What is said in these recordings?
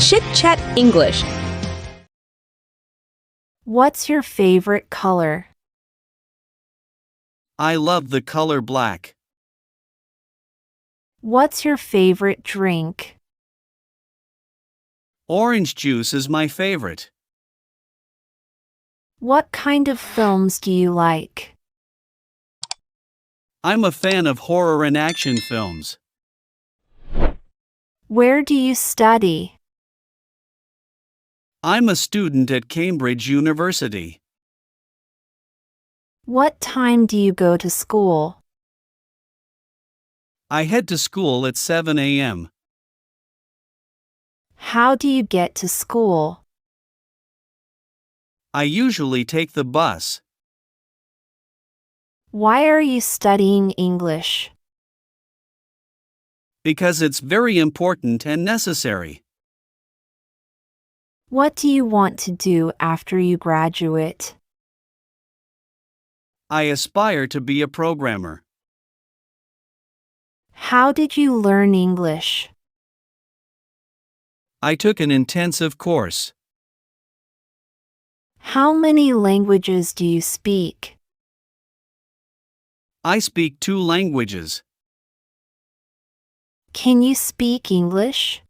Chitchat English. What's your favorite color? I love the color black. What's your favorite drink? Orange juice is my favorite. What kind of films do you like? I'm a fan of horror and action films. Where do you study? I'm a student at Cambridge University. What time do you go to school? I head to school at 7 a.m. How do you get to school? I usually take the bus. Why are you studying English? Because it's very important and necessary. What do you want to do after you graduate? I aspire to be a programmer. How did you learn English? I took an intensive course. How many languages do you speak? I speak 2 languages. Can you speak English?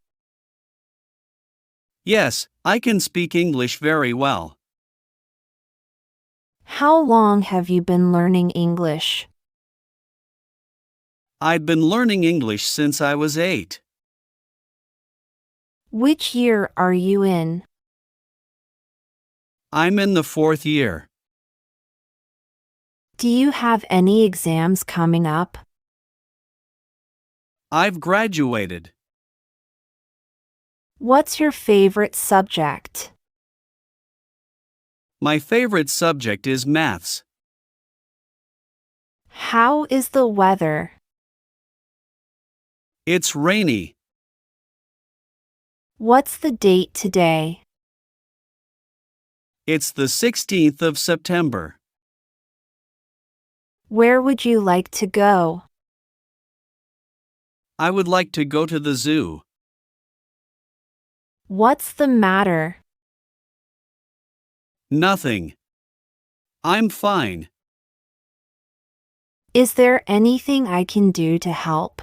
Yes, I can speak English very well. How long have you been learning English? I've been learning English since I was 8. Which year are you in? I'm in the 4th year. Do you have any exams coming up? I've graduated. What's your favorite subject? My favorite subject is maths. How is the weather? It's rainy. What's the date today? It's the 16th of September. Where would you like to go? I would like to go to the zoo. What's the matter? Nothing. I'm fine. Is there anything I can do to help?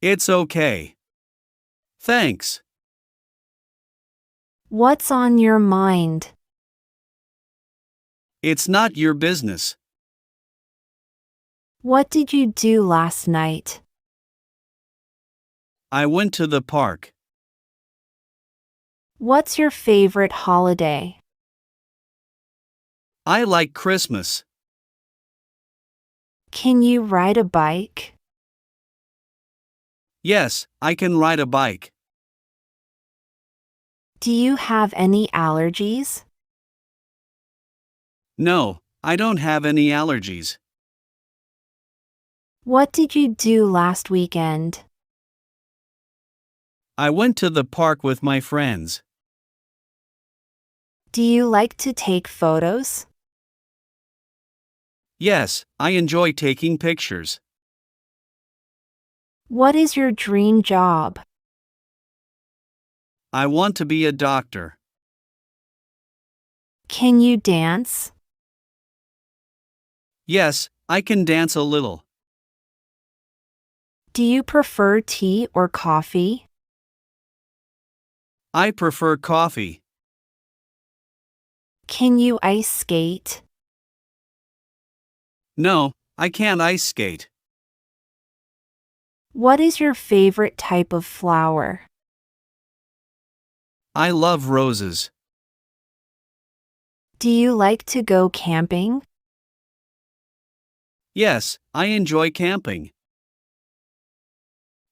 It's okay. Thanks. What's on your mind? It's not your business. What did you do last night? I went to the park. What's your favorite holiday? I like Christmas. Can you ride a bike? Yes, I can ride a bike. Do you have any allergies? No, I don't have any allergies. What did you do last weekend? I went to the park with my friends. Do you like to take photos? Yes, I enjoy taking pictures. What is your dream job? I want to be a doctor. Can you dance? Yes, I can dance a little. Do you prefer tea or coffee? I prefer coffee. Can you ice skate? No, I can't ice skate. What is your favorite type of flower? I love roses. Do you like to go camping? Yes, I enjoy camping.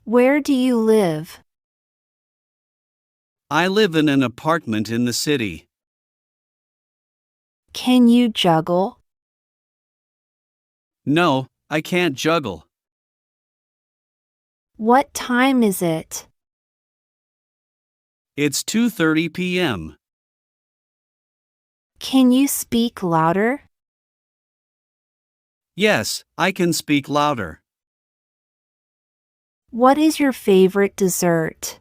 Where do you live? I live in an apartment in the city. Can you juggle? No, I can't juggle. What time is it? It's 2:30 p.m. Can you speak louder? Yes, I can speak louder. What is your favorite dessert?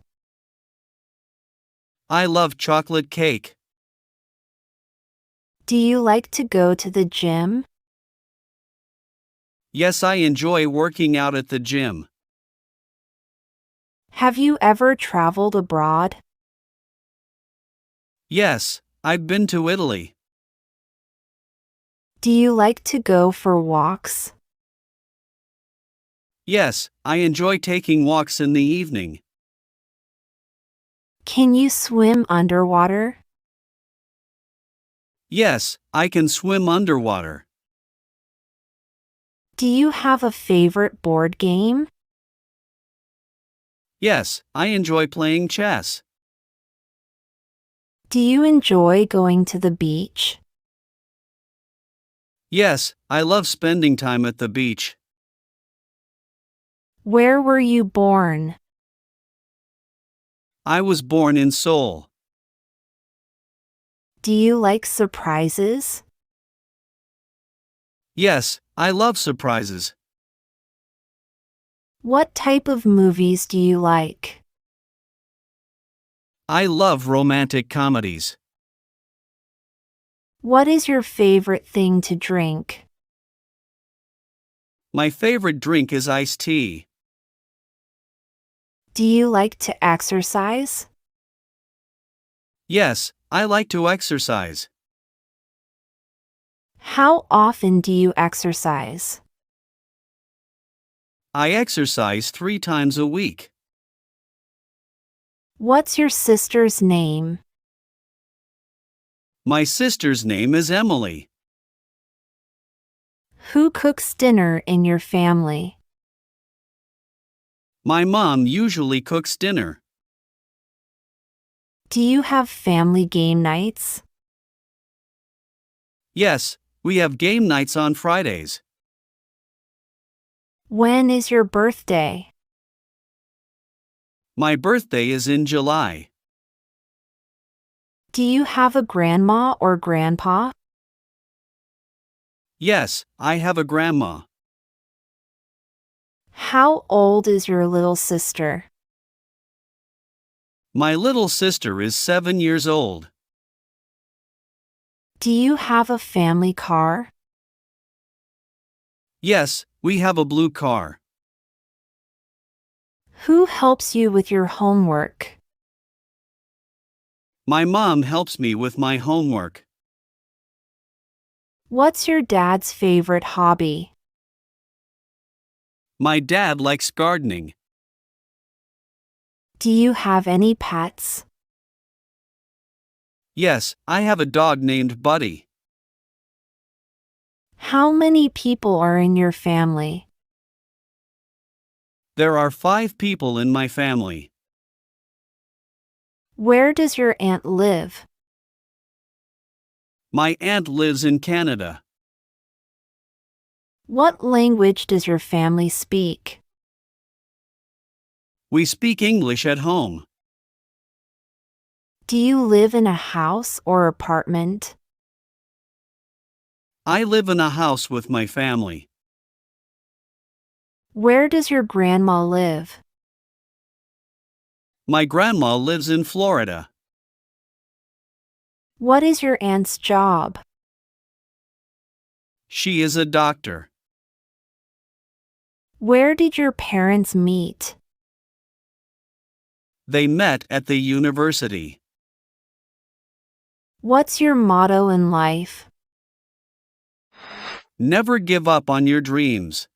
I love chocolate cake. Do you like to go to the gym? Yes, I enjoy working out at the gym. Have you ever traveled abroad? Yes, I've been to Italy. Do you like to go for walks? Yes, I enjoy taking walks in the evening. Can you swim underwater? Yes, I can swim underwater. Do you have a favorite board game? Yes, I enjoy playing chess. Do you enjoy going to the beach? Yes, I love spending time at the beach. Where were you born? I was born in Seoul. Do you like surprises? Yes, I love surprises. What type of movies do you like? I love romantic comedies. What is your favorite thing to drink? My favorite drink is iced tea. Do you like to exercise? Yes, I like to exercise. How often do you exercise? I exercise 3 times a week. What's your sister's name? My sister's name is Emily. Who cooks dinner in your family? My mom usually cooks dinner. Do you have family game nights? Yes, we have game nights on Fridays. When is your birthday? My birthday is in July. Do you have a grandma or grandpa? Yes, I have a grandma. How old is your little sister? My little sister is 7 years old. Do you have a family car? Yes, we have a blue car. Who helps you with your homework? My mom helps me with my homework. What's your dad's favorite hobby? My dad likes gardening. Do you have any pets? Yes, I have a dog named Buddy. How many people are in your family? There are 5 people in my family. Where does your aunt live? My aunt lives in Canada. What language does your family speak? We speak English at home. Do you live in a house or apartment? I live in a house with my family. Where does your grandma live? My grandma lives in Florida. What is your aunt's job? She is a doctor. Where did your parents meet? They met at the university. What's your motto in life? Never give up on your dreams.